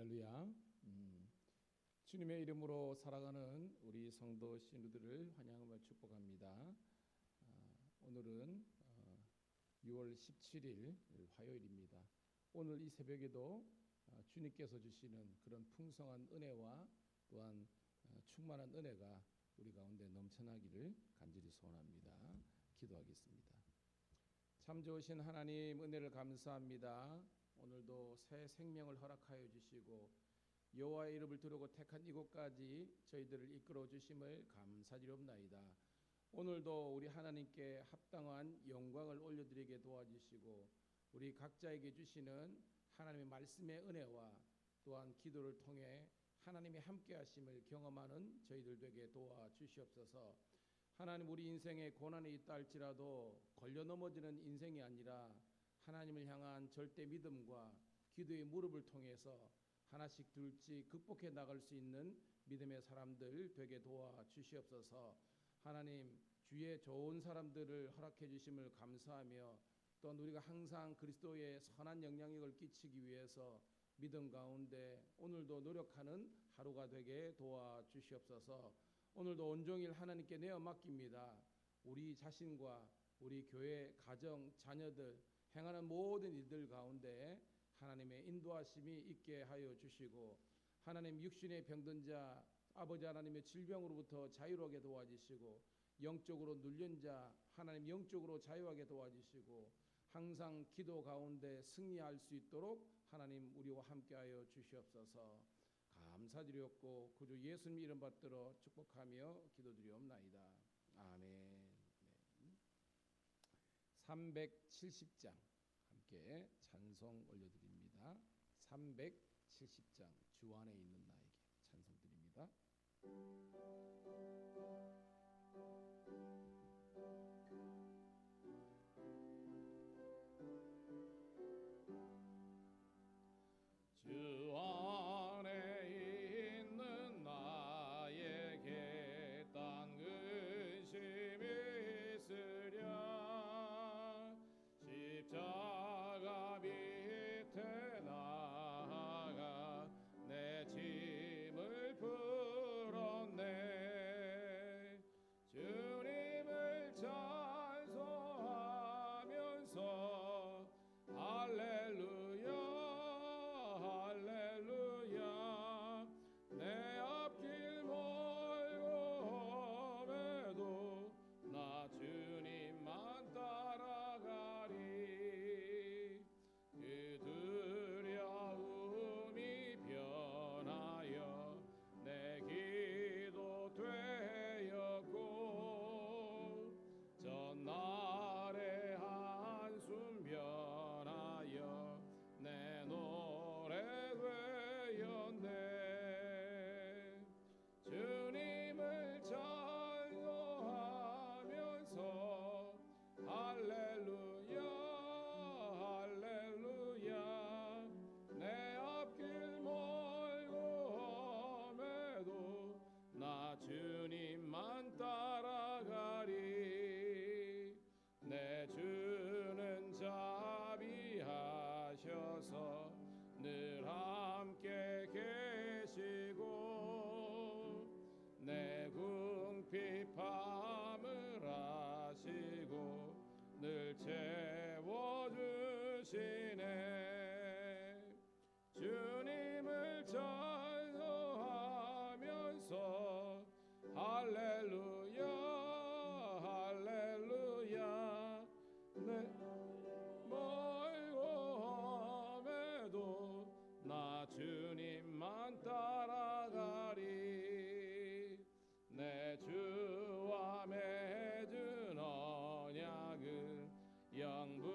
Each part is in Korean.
할렐루야. 주님의 이름으로 살아가는 우리 성도 신우들을 환영하며 축복합니다. 오늘은 6월 17일 화요일입니다. 오늘 이 새벽에도 주님께서 주시는 그런 풍성한 은혜와 또한 충만한 은혜가 우리 가운데 넘쳐나기를 간절히 소원합니다. 기도하겠습니다. 참 좋으신 하나님, 은혜를 감사합니다. 오늘도 새 생명을 허락하여 주시고 여호와의 이름을 두르고 택한 이곳까지 저희들을 이끌어 주심을 감사드리옵나이다. 오늘도 우리 하나님께 합당한 영광을 올려드리게 도와주시고 우리 각자에게 주시는 하나님의 말씀의 은혜와 또한 기도를 통해 하나님의 함께 하심을 경험하는 저희들 되게 도와주시옵소서. 하나님, 우리 인생에 고난이 있다 할지라도 걸려 넘어지는 인생이 아니라 하나님을 향한 절대 믿음과 기도의 무릎을 통해서 하나씩 둘씩 극복해 나갈 수 있는 믿음의 사람들 되게 도와주시옵소서. 하나님, 주의 좋은 사람들을 허락해 주심을 감사하며 또한 우리가 항상 그리스도의 선한 영향력을 끼치기 위해서 믿음 가운데 오늘도 노력하는 하루가 되게 도와주시옵소서. 오늘도 온종일 하나님께 내어 맡깁니다. 우리 자신과 우리 교회, 가정, 자녀들 행하는 모든 일들 가운데 하나님의 인도하심이 있게 하여 주시고 하나님, 육신의 병든 자 아버지 하나님의 질병으로부터 자유하게 도와주시고 영적으로 눌린 자 하나님 영적으로 자유하게 도와주시고 항상 기도 가운데 승리할 수 있도록 하나님 우리와 함께하여 주시옵소서. 감사드렸고 구주 예수님 이름 받들어 축복하며 기도드리옵나이다. 아멘. 370장 함께 찬송 올려드립니다. 370장 주 안에 있는 나에게 찬송 드립니다. 주 안에 있는 나에게 딴 근심이 있으랴 십자가 밑에 나아가 내 짐을 풀었네. 주님을 찬송하면서 할렐루야 할렐루야. 내 앞길 멀고 험해도 나 주님만 따라가리. 그 두려움이 변하여 내 기도 되었고 전날의 한숨 변하여 내 노래 되었네. 주님을 찬송하면서 할렐루야 할렐루야. 내 앞길 멀고 험해도 나 주님만 따라가리. 내 주는 자비하셔서 늘 함께 계시고 내 궁핍함을 아시고 늘 채워주시네. 주님을 찬송하면서 할렐루야 할렐루야. 내 멀고 험해도 나 주님만 따라가리. 내 주와 맺은 언약은 영불변하리.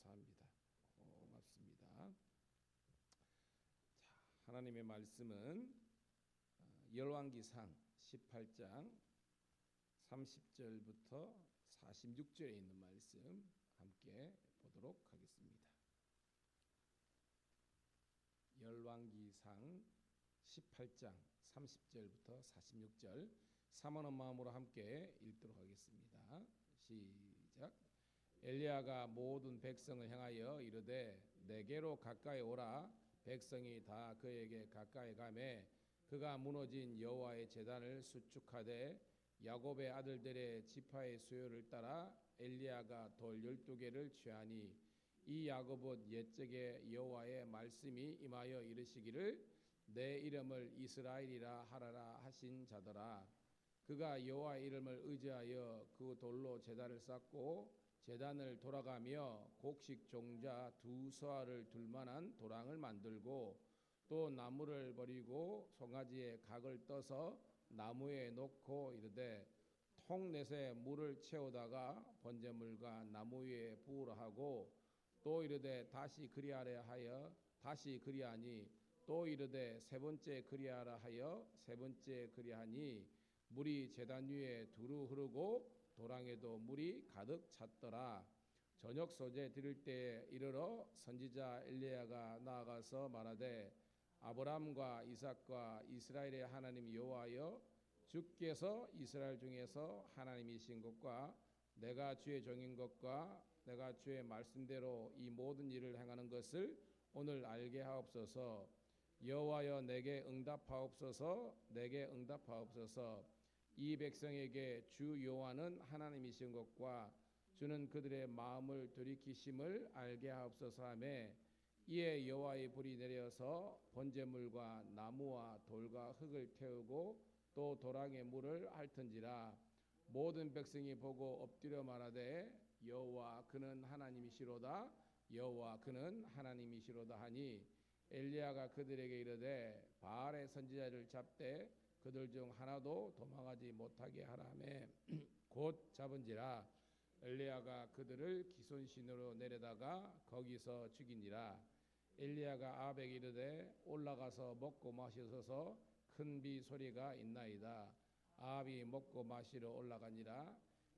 감사합니다. 고맙습니다. 자, 하나님의 말씀은 열왕기상 18장 30절부터 46절에 있는 말씀 함께 보도록 하겠습니다. 열왕기상 18장 30절부터 46절 사모하는 마음으로 함께 읽도록 하겠습니다. 시작. 엘리야가 모든 백성을 향하여 이르되 내게로 가까이 오라. 백성이 다 그에게 가까이 가매 그가 무너진 여호와의 제단을 수축하되 야곱의 아들들의 지파의 수요를 따라 엘리야가 돌 12개를 취하니 이 야곱은 옛적에 여호와의 말씀이 임하여 이르시기를 내 이름을 이스라엘이라 하라라 하신 자더라. 그가 여호와의 이름을 의지하여 그 돌로 제단을 쌓고 제단을 돌아가며 곡식 종자 두 서알을 둘 만한 도랑을 만들고 또 나무를 버리고 송아지에 각을 떠서 나무에 놓고 이르되 통넷에 물을 채우다가 번제물과 나무 위에 부으라 하고 또 이르되 다시 그리하려 하여 다시 그리하니 또 이르되 세 번째 그리하라 하여 세 번째 그리하니 물이 제단 위에 두루 흐르고 도랑에도 물이 가득 찼더라. 저녁 소재 드릴 때에 이르러 선지자 엘리야가 나아가서 말하되 아브람과 이삭과 이스라엘의 하나님 여호와여 주께서 이스라엘 중에서 하나님이신 것과 내가 주의 종인 것과 내가 주의 말씀대로 이 모든 일을 행하는 것을 오늘 알게 하옵소서. 여호와여 내게 응답하옵소서. 내게 응답하옵소서. 이 백성에게 주 여호와는 하나님이신 것과 주는 그들의 마음을 돌이키심을 알게 하옵소서 하며 이에 여호와의 불이 내려서 번제물과 나무와 돌과 흙을 태우고 또 도랑에 물을 핥은지라. 모든 백성이 보고 엎드려 말하되 여호와 그는 하나님이시로다. 여호와 그는 하나님이시로다 하니 엘리야가 그들에게 이르되 바알의 선지자를 잡되 그들 중 하나도 도망하지 못하게 하라매 곧 잡은지라. 엘리야가 그들을 기손신으로 내려다가 거기서 죽이니라. 엘리야가 아합에게 이르되 올라가서 먹고 마시소서. 큰 비 소리가 있나이다. 아합이 먹고 마시러 올라가니라.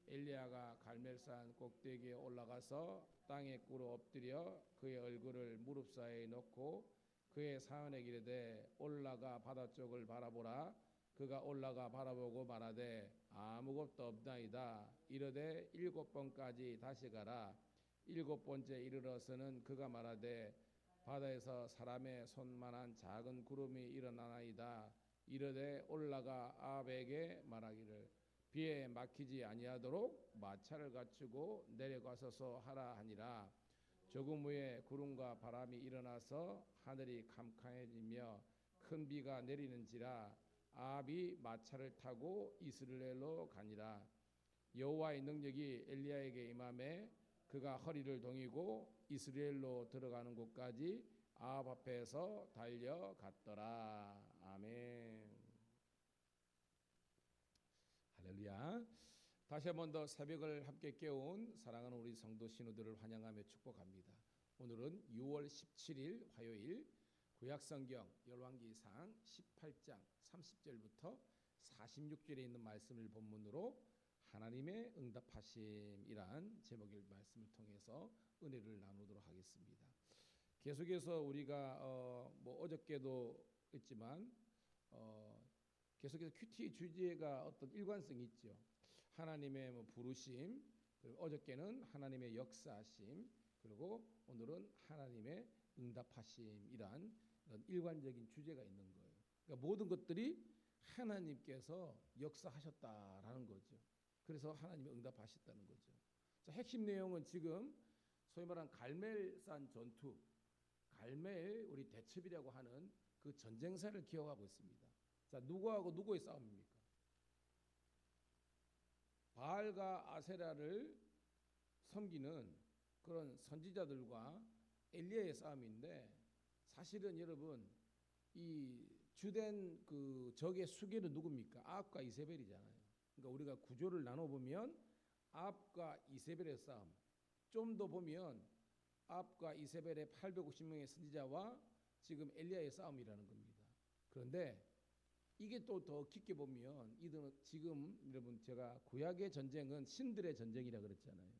엘리야가 갈멜산 꼭대기에 올라가서 땅에 꿇어 엎드려 그의 얼굴을 무릎 사이에 놓고 그의 사환에게 이르되 올라가 바다 쪽을 바라보라. 그가 올라가 바라보고 말하되 아무것도 없나이다. 이르되 7번까지 다시 가라. 7번째 이르러서는 그가 말하되 바다에서 사람의 손만한 작은 구름이 일어나나이다. 이르되 올라가 아합에게 말하기를 비에 막히지 아니하도록 마차를 갖추고 내려가소서 하라 하니라. 조금 후에 구름과 바람이 일어나서 하늘이 캄캄해지며 큰 비가 내리는지라. 아합이 마차를 타고 이스라엘로 가니라. 여호와의 능력이 엘리야에게 임하매 그가 허리를 동이고 이스라엘로 들어가는 곳까지 아합 앞에서 달려갔더라. 아멘. 할렐루야. 다시 한 번 더 새벽을 함께 깨운 사랑하는 우리 성도 신우들을 환영하며 축복합니다. 오늘은 6월 17일 화요일 구약성경 열왕기상 18장 30절부터 46절에 있는 말씀을 본문으로 하나님의 응답하심이란 제목의 말씀을 통해서 은혜를 나누도록 하겠습니다. 계속해서 우리가 어저께도 있지만 계속해서 큐티 주제가 어떤 일관성이 있죠. 하나님의 부르심, 그리고 어저께는 하나님의 역사하심, 그리고 오늘은 하나님의 응답하심이란 일관적인 주제가 있는 거예요. 그러니까 모든 것들이 하나님께서 역사하셨다라는 거죠. 그래서 하나님이 응답하셨다는 거죠. 자, 핵심 내용은 지금 소위 말하는 갈멜산 전투, 갈멜 우리 대첩이라고 하는 그 전쟁사를 기억하고 있습니다. 자, 누구하고 누구의 싸움입니까? 바알과 아세라를 섬기는 그런 선지자들과 엘리야의 싸움인데, 사실은 여러분 이 주된 그 적의 수계는 누굽니까? 아합과 이세벨이잖아요. 그러니까 우리가 구조를 나눠보면 아합과 이세벨의 싸움, 좀 더 보면 아합과 이세벨의 850명의 선지자와 지금 엘리야의 싸움이라는 겁니다. 그런데 이게 또 더 깊게 보면 이들은 지금 여러분 제가 구약의 전쟁은 신들의 전쟁이라 그랬잖아요.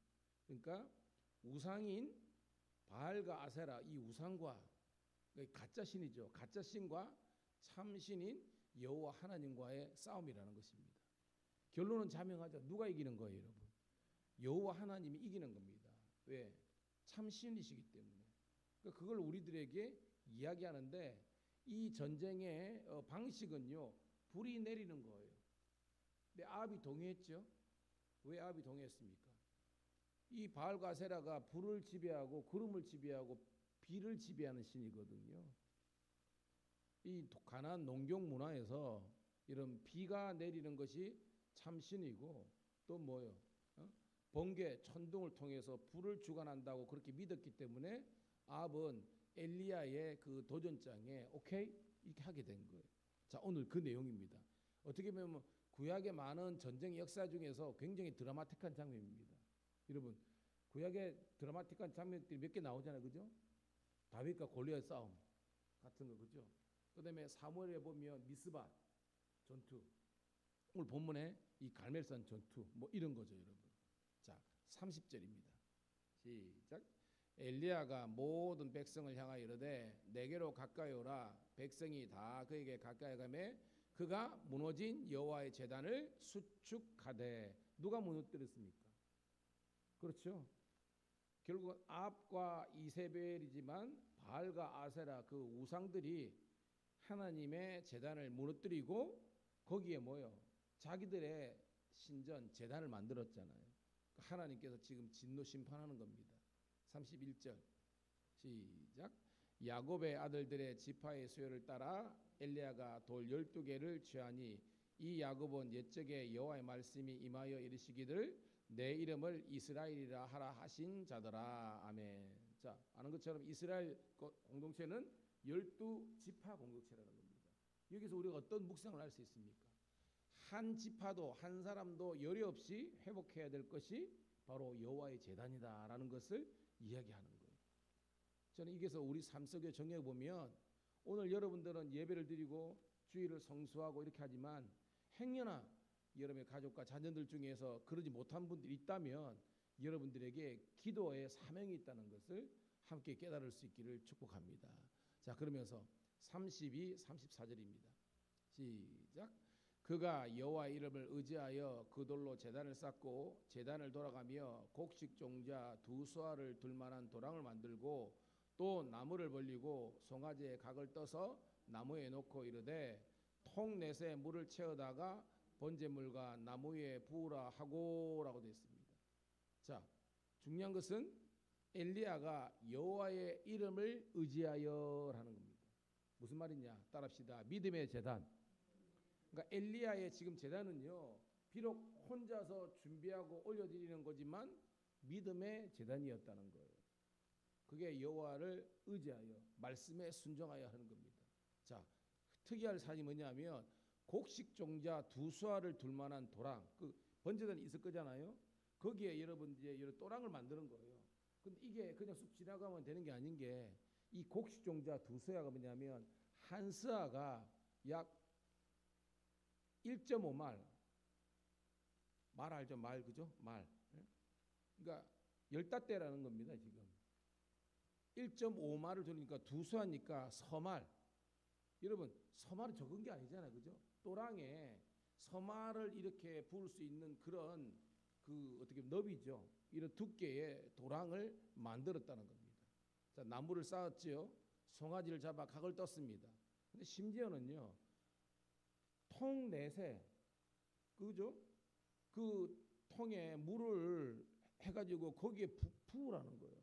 그러니까 우상인 바알과 아세라 이 우상과 가짜 신이죠. 가짜 신과 참 신인 여호와 하나님과의 싸움이라는 것입니다. 결론은 자명하죠. 누가 이기는 거예요, 여러분? 여호와 하나님이 이기는 겁니다. 왜? 참 신이시기 때문에. 그러니까 그걸 우리들에게 이야기하는데 이 전쟁의 방식은요. 불이 내리는 거예요. 근데 아합이 동의했죠. 왜 아합이 동의했습니까? 이 바알과 아세라가 불을 지배하고 구름을 지배하고 비를 지배하는 신이거든요. 이 가나안 농경 문화에서 이런 비가 내리는 것이 참 신이고 또 뭐요? 번개, 천둥을 통해서 불을 주관한다고 그렇게 믿었기 때문에 아합은 엘리야의 그 도전장에 오케이 이렇게 하게 된 거예요. 자, 오늘 그 내용입니다. 어떻게 보면 구약의 많은 전쟁 역사 중에서 굉장히 드라마틱한 장면입니다. 여러분, 구약의 드라마틱한 장면들이 몇 개 나오잖아요, 그죠? 다윗과 골리앗 싸움 같은 거, 그죠? 그다음에 사무엘에 보면 미스바 전투, 오늘 본문에 이 갈멜산 전투, 뭐 이런 거죠, 여러분. 자, 30절입니다. 시작. 엘리야가 모든 백성을 향하여 이르되 내게로 가까이 오라. 백성이 다 그에게 가까이 가매 그가 무너진 여호와의 제단을 수축하되. 누가 무너뜨렸습니까? 그렇죠. 결국 아합과 이세벨이지만 바알과 아세라 그 우상들이 하나님의 제단을 무너뜨리고 거기에 뭐요? 자기들의 신전 제단을 만들었잖아요. 하나님께서 지금 진노 심판하는 겁니다. 31절 시작. 야곱의 아들들의 지파의 수요를 따라 엘리야가 돌 12개를 취하니 이 야곱은 옛적에 여호와의 말씀이 임하여 이르시기를 내 이름을 이스라엘이라 하라 하신 자더라. 아멘. 자, 아는 것처럼 이스라엘 공동체는 12지파 공동체라는 겁니다. 여기서 우리가 어떤 묵상을 할 수 있습니까? 한 지파도 한 사람도 열이 없이 회복해야 될 것이 바로 여호와의 제단이다라는 것을 이야기하는 거예요. 저는 이게서 우리 삶 속에 정해 보면 오늘 여러분들은 예배를 드리고 주일을 성수하고 이렇게 하지만 행여나 여러분의 가족과 자녀들 중에서 그러지 못한 분들이 있다면 여러분들에게 기도의 사명이 있다는 것을 함께 깨달을 수 있기를 축복합니다. 자, 그러면서 32, 34절입니다. 시작. 그가 여호와 이름을 의지하여 그 돌로 제단을 쌓고 제단을 돌아가며 곡식 종자 두 수알을 둘 만한 도랑을 만들고 또 나무를 벌리고 송아지의 각을 떠서 나무에 놓고 이르되 통 넷에 물을 채우다가 번제물과 나무 위에 부으라 하고라고 되어 있습니다. 자, 중요한 것은 엘리야가 여호와의 이름을 의지하여라는 겁니다. 무슨 말이냐? 따라합시다. 믿음의 제단. 그러니까 엘리야의 지금 제단은요, 비록 혼자서 준비하고 올려드리는 거지만 믿음의 제단이었다는 거예요. 그게 여호와를 의지하여 말씀에 순종하여 하는 겁니다. 자, 특이할 사안이 뭐냐면 곡식 종자 두 수알을 둘 만한 도랑, 그 번제단이 있을 거잖아요. 거기에 여러분 이제 이런 또랑을 만드는 거예요. 근데 이게 그냥 쑥 지나가면 되는 게 아닌 게 이 곡식 종자 두 수야가 뭐냐면 한 수야가 약 1.5말, 말 알죠? 말, 그죠? 말. 그러니까 15대라는 겁니다, 지금. 1.5말을 돌리니까 두 수하니까 서말. 여러분, 서말은 적은 게 아니잖아요, 그죠? 또랑에 서말을 이렇게 부을 수 있는 그런 그 어떻게 너비죠. 이런 두께의 도랑을 만들었다는 겁니다. 자, 나무를 쌓았지요. 송아지를 잡아 각을 떴습니다. 근데 심지어는요, 통 넷에 그죠? 그 통에 물을 해가지고 거기에 부으라는 거예요.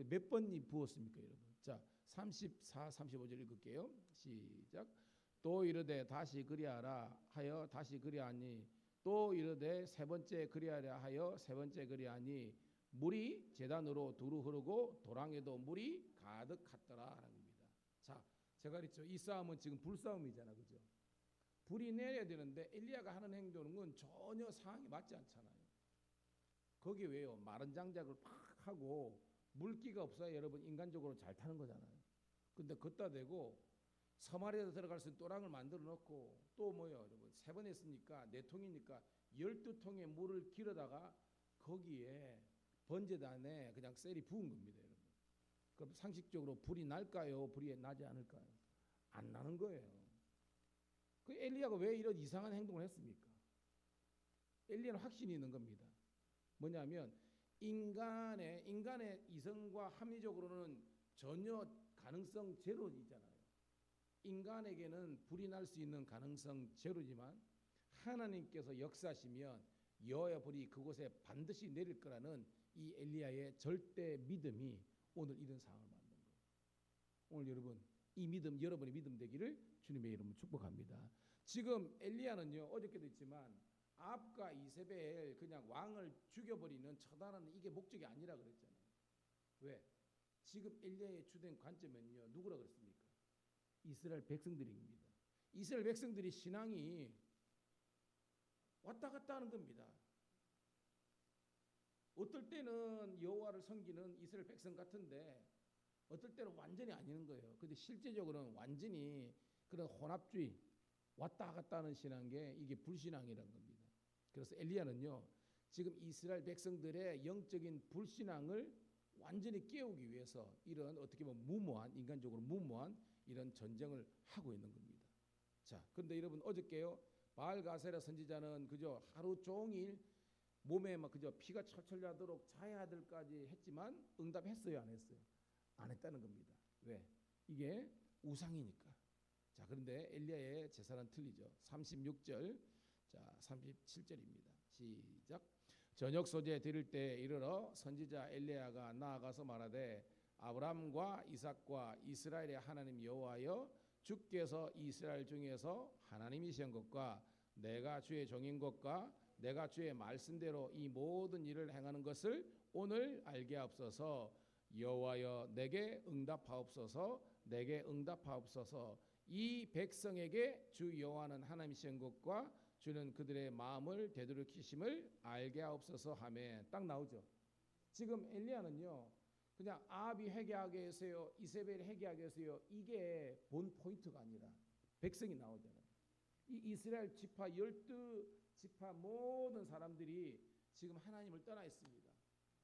몇 번이 부었습니까, 여러분? 자, 34, 35절 읽을게요. 시작. 또 이르되 다시 그리하라 하여 다시 그리하니 또 이르되 세 번째 그리하라 하여 세 번째 그리하니 물이 제단으로 두루 흐르고 도랑에도 물이 가득했더라라는 겁니다. 자, 제가 그랬죠. 이 싸움은 지금 불싸움이잖아, 그죠? 불이 내려야 되는데 엘리야가 하는 행동은 전혀 상황이 맞지 않잖아요. 거기 왜요? 마른 장작을 팍 하고 물기가 없어야 여러분 인간적으로 잘 타는 거잖아요. 근데 걷다 대고 서말에서 들어갈 수 있는 또랑을 만들어 놓고 또 뭐요 여러분 3번 했으니까 4통이니까 12통의 물을 길어다가 거기에 번제단에 그냥 셀이 부은 겁니다 여러분. 그럼 상식적으로 불이 날까요? 불이 나지 않을까요? 안 나는 거예요. 그 엘리야가 왜 이런 이상한 행동을 했습니까? 엘리야는 확신이 있는 겁니다. 뭐냐면 인간의 이성과 합리적으로는 전혀 가능성 제로이잖아요. 인간에게는 불이 날 수 있는 가능성 제로지만 하나님께서 역사하시면 여호와의 불이 그곳에 반드시 내릴 거라는 이 엘리야의 절대 믿음이 오늘 이런 상황을 만든 거예요. 오늘 여러분 이 믿음 여러분의 믿음 되기를 주님의 이름으로 축복합니다. 지금 엘리야는요 어저께도 있지만 아합과 이세벨 그냥 왕을 죽여버리는 처단하는 이게 목적이 아니라 그랬잖아요. 왜? 지금 엘리야의 주된 관점은요 누구라 그랬습니까? 이스라엘 백성들입니다. 이스라엘 백성들이 신앙이 왔다 갔다 하는 겁니다. 어떨 때는 여호와를 섬기는 이스라엘 백성 같은데 어떨 때는 완전히 아니는 거예요. 근데 실제적으로는 완전히 그런 혼합주의 왔다 갔다 하는 신앙계 이게 불신앙이라는 겁니다. 그래서 엘리야는요 지금 이스라엘 백성들의 영적인 불신앙을 완전히 깨우기 위해서 이런 어떻게 보면 무모한 인간적으로 무모한 이런 전쟁을 하고 있는 겁니다. 자, 그런데 여러분 어저께요 바알가세라 선지자는 그저 하루 종일 몸에 막 그저 피가 철철 나도록 자야들까지 했지만 응답했어요, 안 했어요? 안 했다는 겁니다. 왜? 이게 우상이니까. 자, 그런데 엘리야의 제사는 틀리죠. 36절, 자 37절입니다. 시작. 저녁 소재 드릴 때 이르러 선지자 엘리야가 나아가서 말하되 아브람과 이삭과 이스라엘의 하나님 여호와여 주께서 이스라엘 중에서 하나님이신 것과 내가 주의 종인 것과 내가 주의 말씀대로 이 모든 일을 행하는 것을 오늘 알게 하옵소서. 여호와여 내게 응답하옵소서. 내게 응답하옵소서. 이 백성에게 주 여호와는 하나님이신 것과 주는 그들의 마음을 되돌이키심을 알게 하옵소서 하며 딱 나오죠. 지금 엘리야는요 그냥 아합이 회개하게 해서요 이세벨이 회개하게 해서요 이게 본 포인트가 아니라 백성이 나오잖아요. 이 이스라엘 지파 12지파 모든 사람들이 지금 하나님을 떠나 있습니다.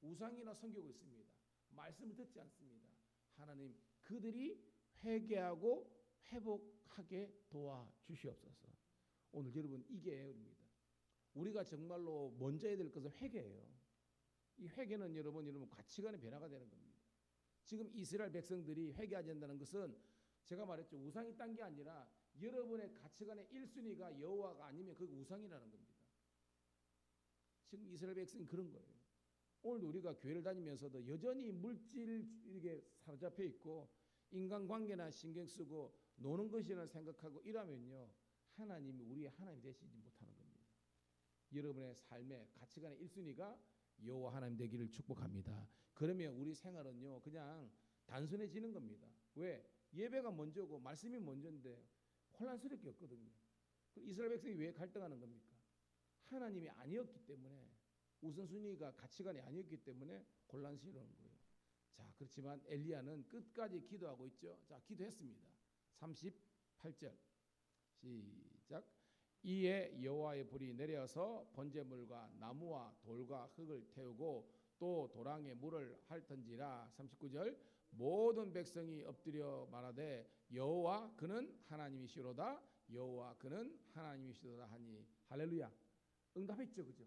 우상이나 섬기고 있습니다. 말씀을 듣지 않습니다. 하나님 그들이 회개하고 회복하게 도와주시옵소서. 오늘 여러분 이게 우리가 정말로 먼저 해야 될 것은 회개예요. 이 회개는 여러분 가치관의 변화가 되는 겁니다. 지금 이스라엘 백성들이 회개하지 않는다는 것은 제가 말했죠. 우상이 딴 게 아니라 여러분의 가치관의 1순위가 여호와가 아니면 그 우상이라는 겁니다. 지금 이스라엘 백성이 그런 거예요. 오늘도 우리가 교회를 다니면서도 여전히 물질 이렇게 사로잡혀 있고 인간관계나 신경 쓰고 노는 것이라 생각하고 이러면요 하나님이 우리의 하나님이 되시지 못하는 겁니다. 여러분의 삶의 가치관의 1순위가 여호와 하나님 되기를 축복합니다. 그러면 우리 생활은요 그냥 단순해지는 겁니다. 왜? 예배가 먼저고 말씀이 먼저인데 혼란스럽게 없거든요. 이스라엘 백성이 왜 갈등하는 겁니까? 하나님이 아니었기 때문에 우선순위가 가치관이 아니었기 때문에 혼란스러운 거예요. 자, 그렇지만 엘리야는 끝까지 기도하고 있죠. 자, 기도했습니다. 38절 시작. 이에 여호와의 불이 내려서 번제물과 나무와 돌과 흙을 태우고 또 도랑에 물을 핥은지라. 39절 모든 백성이 엎드려 말하되 여호와 그는 하나님이시로다. 여호와 그는 하나님이시로다 하니. 할렐루야. 응답했죠, 그죠?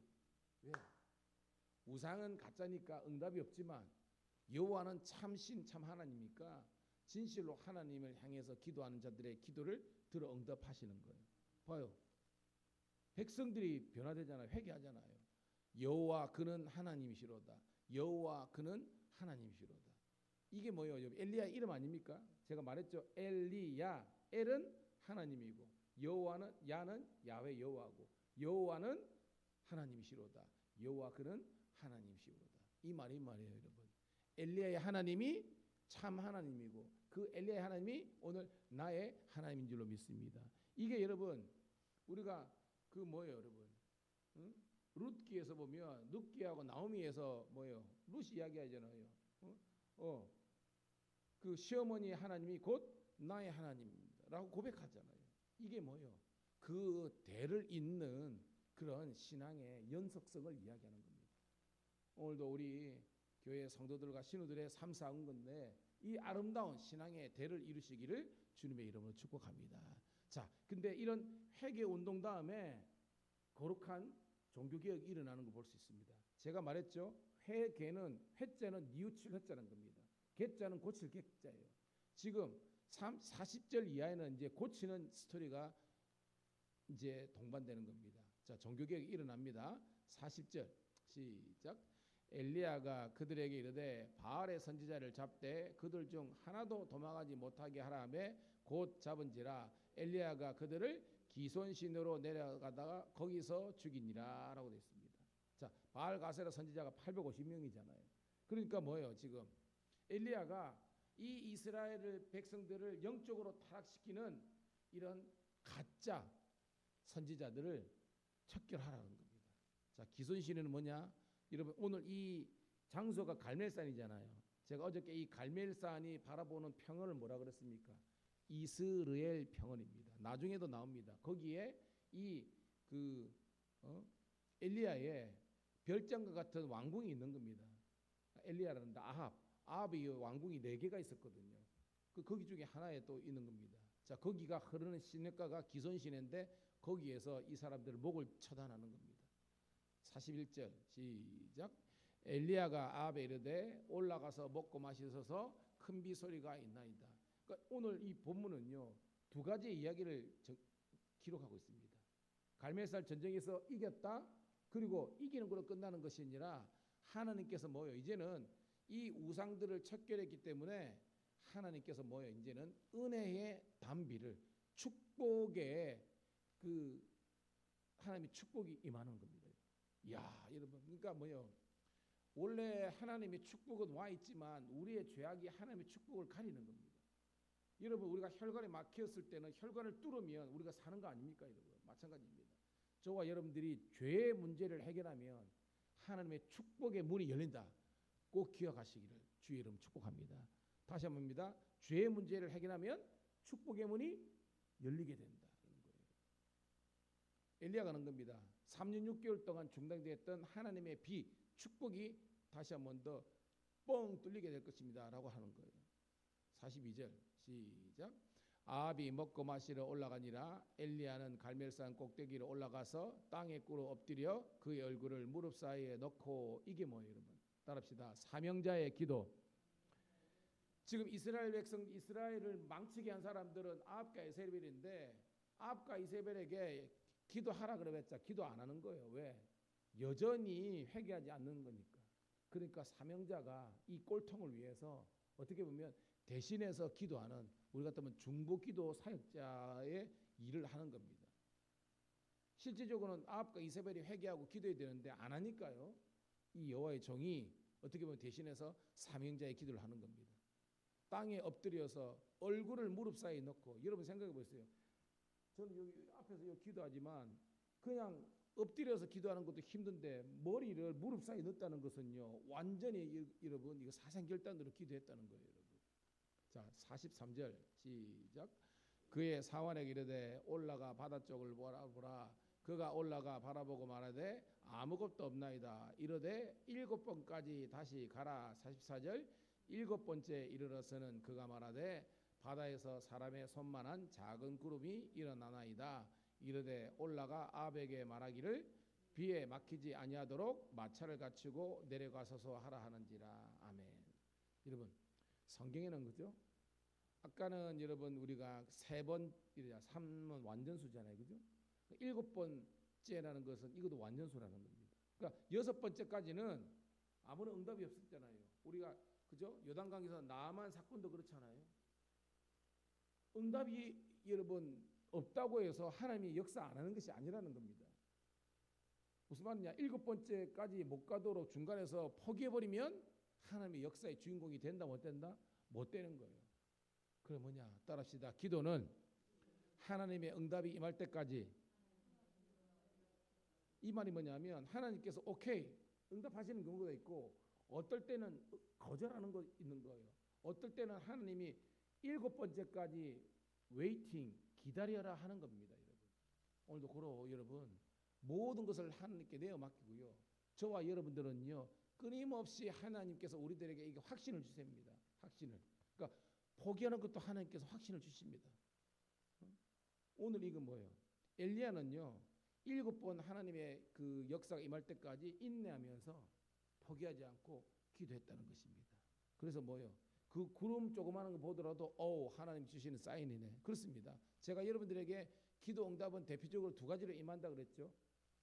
왜? 우상은 가짜니까 응답이 없지만 여호와는 참신 참 하나님이니까 진실로 하나님을 향해서 기도하는 자들의 기도를 들어 응답하시는 거예요. 봐요. 백성들이 변화되잖아요. 회개하잖아요. 여호와 그는 하나님이시로다. 여호와 그는 하나님이시로다. 이게 뭐예요? 엘리야 이름 아닙니까? 제가 말했죠. 엘리야. 엘은 하나님이고 여호와는 야는 야훼 여호와고 여호와는 하나님이시로다. 여호와 그는 하나님이시로다. 이 말이에요, 여러분. 엘리야의 하나님이 참 하나님이고 그 엘리야의 하나님이 오늘 나의 하나님인 줄로 믿습니다. 이게 여러분 우리가 그 뭐예요, 여러분? 응? 룻기에서 보면 룻기하고 나오미에서 뭐예요? 룻이 이야기하잖아요. 어? 어, 그 시어머니 하나님이 곧 나의 하나님이라고 고백하잖아요. 이게 뭐예요? 그 대를 잇는 그런 신앙의 연속성을 이야기하는 겁니다. 오늘도 우리 교회 성도들과 신우들의 삶 싸운 건데 이 아름다운 신앙의 대를 이루시기를 주님의 이름으로 축복합니다. 자, 근데 이런 회개 운동 다음에 거룩한 종교개혁이 일어나는 거 볼 수 있습니다. 제가 말했죠. 회개는 회자는 뉘우칠 회자는 겁니다. 개자는 고칠 개자예요. 지금 40절 이하에는 이제 고치는 스토리가 이제 동반되는 겁니다. 자, 종교개혁이 일어납니다. 40절 시작. 엘리야가 그들에게 이르되 바알의 선지자를 잡되 그들 중 하나도 도망하지 못하게 하라 하며 곧 잡은지라 엘리야가 그들을 기손신으로 내려가다가 거기서 죽이니라 라고 되어 있습니다. 자, 바알 가세라 선지자가 850명이잖아요. 그러니까 뭐예요? 지금 엘리야가 이 이스라엘 백성들을 영적으로 타락시키는 이런 가짜 선지자들을 척결하라는 겁니다. 자, 기손신은 뭐냐? 여러분 오늘 이 장소가 갈멜산이잖아요. 제가 어저께 이 갈멜산이 바라보는 평원을 뭐라 그랬습니까? 이스르엘 평원입니다. 나중에도 나옵니다. 거기에 이그 엘리야의 별장과 같은 왕궁이 있는 겁니다. 엘리야라는 아합이 왕궁이 4개가 있었거든요. 거기 중에 하나에 또 있는 겁니다. 자, 거기가 흐르는 시냇가가 기손시내인데 거기에서 이 사람들을 목을 처단하는 겁니다. 41절 시작. 엘리야가 아합에 이르되 올라가서 먹고 마시소서 큰 비소리가 있나이다. 그러니까 오늘 이 본문은요 2가지의 이야기를 기록하고 있습니다. 갈멜산 전쟁에서 이겼다. 그리고 이기는 걸로 끝나는 것이 아니라 하나님께서 뭐요? 이제는 이 우상들을 척결했기 때문에 하나님께서 뭐요? 이제는 은혜의 단비를 축복의 그 하나님의 축복이 임하는 겁니다. 야, 여러분, 그러니까 뭐요? 원래 하나님의 축복은 와 있지만 우리의 죄악이 하나님의 축복을 가리는 겁니다. 여러분, 우리가 혈관이 막혔을 때는 혈관을 뚫으면 우리가 사는 거 아닙니까, 여러분? 마찬가지입니다. 저와 여러분들이 죄의 문제를 해결하면 하나님의 축복의 문이 열린다. 꼭 기억하시기를 주의 이름 축복합니다. 다시 한번입니다. 죄의 문제를 해결하면 축복의 문이 열리게 된다. 엘리야가 하는 겁니다. 3년 6개월 동안 중단되었던 하나님의 비, 축복이 다시 한 번 더 뻥 뚫리게 될 것입니다 라고 하는 거예요. 42절 시작. 아합이 먹고 마시러 올라가니라 엘리야는 갈멜산 꼭대기로 올라가서 땅에 꿇어 엎드려 그의 얼굴을 무릎 사이에 넣고 이게 뭐예요 여러분? 따라합시다. 사명자의 기도. 지금 이스라엘 백성 이스라엘을 망치게 한 사람들은 아합과 이세벨인데 아합과 이세벨에게 기도하라 그러랬자 기도 안 하는 거예요. 왜? 여전히 회개하지 않는 거니까. 그러니까 사명자가 이 꼴통을 위해서 어떻게 보면 대신해서 기도하는 우리 같으면 중보기도 사역자의 일을 하는 겁니다. 실질적으로는 아합과 이세벨이 회개하고 기도해야 되는데 안 하니까요. 이 여호와의 종이 어떻게 보면 대신해서 사명자의 기도를 하는 겁니다. 땅에 엎드려서 얼굴을 무릎 사이에 넣고 여러분 생각해 보세요. 저는 여기 앞에서 여기 기도하지만 그냥 엎드려서 기도하는 것도 힘든데 머리를 무릎 사이에 넣었다는 것은요 완전히 여러분 이거 사생결단으로 기도했다는 거예요 여러분. 자 43절 시작. 그의 사환에게 이르되 올라가 바다 쪽을 보라. 그가 올라가 바라보고 말하되 아무것도 없나이다. 이르되 7번까지 다시 가라. 44절 7번째 이르러서는 그가 말하되 바다에서 사람의 손만한 작은 구름이 일어나나이다. 이르되 올라가 아합에게 말하기를 비에 막히지 아니하도록 마차를 갖추고 내려가서서 하라 하는지라. 아멘. 여러분 성경에는 그죠? 아까는 여러분 우리가 3번, 3은 완전수잖아요, 그죠? 7번째라는 것은 이것도 완전수라는 겁니다. 그러니까 6번째까지는 아무런 응답이 없었잖아요. 우리가 그죠? 요단강에서 나만 사건도 그렇잖아요. 응답이 여러분 없다고 해서 하나님이 역사 안 하는 것이 아니라는 겁니다. 무슨 말이냐? 7번째까지 못 가도록 중간에서 포기해버리면 하나님의 역사의 주인공이 된다 못 된다? 못 되는 거예요. 그래 뭐냐? 따라합시다. 기도는 하나님의 응답이 임할 때까지. 이 말이 뭐냐면 하나님께서 오케이 응답하시는 경우가 있고 어떨 때는 거절하는 거 있는 거예요. 어떨 때는 하나님이 7번째까지 웨이팅 기다려라 하는 겁니다, 여러분. 오늘도 그러 여러분 모든 것을 하나님께 내어 맡기고요. 저와 여러분들은요 끊임없이 하나님께서 우리들에게 이게 확신을 주십니다. 확신을. 그러니까 포기하는 것도 하나님께서 확신을 주십니다. 오늘 이거 뭐예요? 엘리야는요 7번 하나님의 그 역사가 임할 때까지 인내하면서 포기하지 않고 기도했다는 것입니다. 그래서 뭐예요? 그 구름 조그마한 거 보더라도 하나님 주시는 사인이네. 그렇습니다. 제가 여러분들에게 기도 응답은 대표적으로 두 가지로 임한다 그랬죠.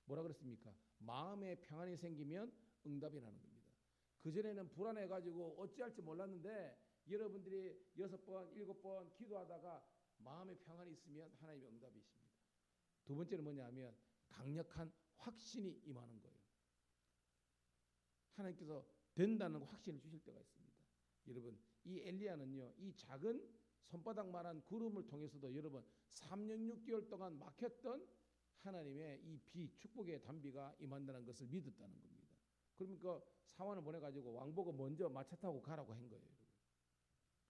뭐라 그랬습니까? 마음에 평안이 생기면 응답이라는 겁니다. 그전에는 불안해가지고 어찌할지 몰랐는데 여러분들이 6번, 7번 기도하다가 마음에 평안이 있으면 하나님의 응답이십니다. 두 번째는 뭐냐면 강력한 확신이 임하는 거예요. 하나님께서 된다는 확신을 주실 때가 있습니다. 여러분 이 엘리야는요 이 작은 손바닥만한 구름을 통해서도 여러분 3년 6개월 동안 막혔던 하나님의 이 축복의 단비가 임한다는 것을 믿었다는 겁니다. 그러니까 사환을 보내가지고 왕보고 먼저 마차 타고 가라고 한 거예요. 여러분.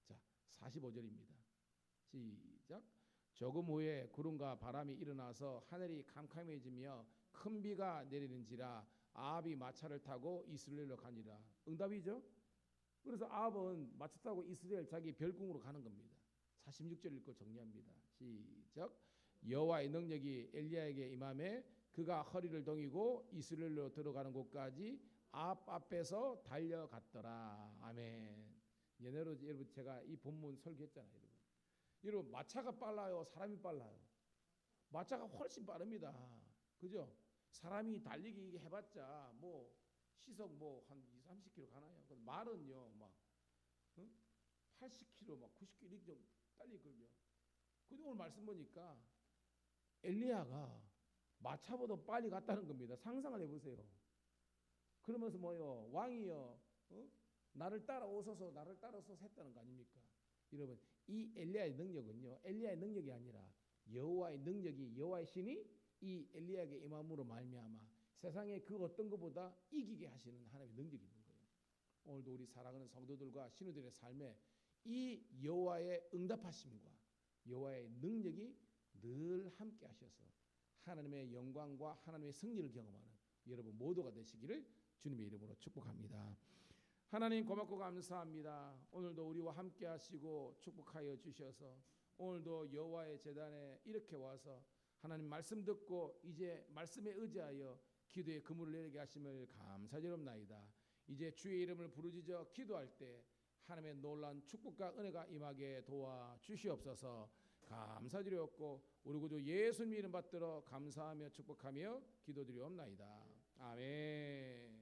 자 45절입니다. 시작. 조금 후에 구름과 바람이 일어나서 하늘이 캄캄해지며 큰 비가 내리는지라 아합이 마차를 타고 이스라엘로 가니라. 응답이죠. 그래서 아합은 마차 타고 이스라엘 자기 별궁으로 가는 겁니다. 46절 읽고 정리합니다. 시작. 여호와의 능력이 엘리야에게 임하매 그가 허리를 동이고 이스라엘로 들어가는 곳까지 아합 앞에서 달려갔더라. 아멘. 여러분 제가 이 본문 설교했잖아요. 여러분 마차가 빨라요? 사람이 빨라요? 마차가 훨씬 빠릅니다. 그죠? 사람이 달리기 해봤자 뭐 시속 뭐 한 20-30km 가나요? 말은요 막 80km 막 90km 이렇게 좀 달리거든요. 근데 오늘 말씀 보니까 엘리야가 마차보다 빨리 갔다는 겁니다. 상상을 해보세요. 그러면서 뭐요? 왕이요 나를 따라오소서 나를 따라오소서 했다는 거 아닙니까? 여러분 이 엘리야의 능력은요 엘리야의 능력이 아니라 여호와의 능력이 여호와의 신이 이 엘리야에게 임함으로 말미암아 세상에 그 어떤 것보다 이기게 하시는 하나님의 능력이 있는 거예요. 오늘도 우리 사랑하는 성도들과 신우들의 삶에 이 여호와의 응답하심과 여호와의 능력이 늘 함께 하셔서 하나님의 영광과 하나님의 승리를 경험하는 여러분 모두가 되시기를 주님의 이름으로 축복합니다. 하나님 고맙고 감사합니다. 오늘도 우리와 함께 하시고 축복하여 주셔서 오늘도 여호와의 제단에 이렇게 와서 하나님 말씀 듣고 이제 말씀에 의지하여 기도의 그물을 내리게 하심을 감사드립니다. 이제 주의 이름을 부르짖어 기도할 때 하나님의 놀라운 축복과 은혜가 임하게 도와 주시옵소서. 감사드렸고 우리 구주 예수님 이름 받들어 감사하며 축복하며 기도드리옵나이다. 아멘.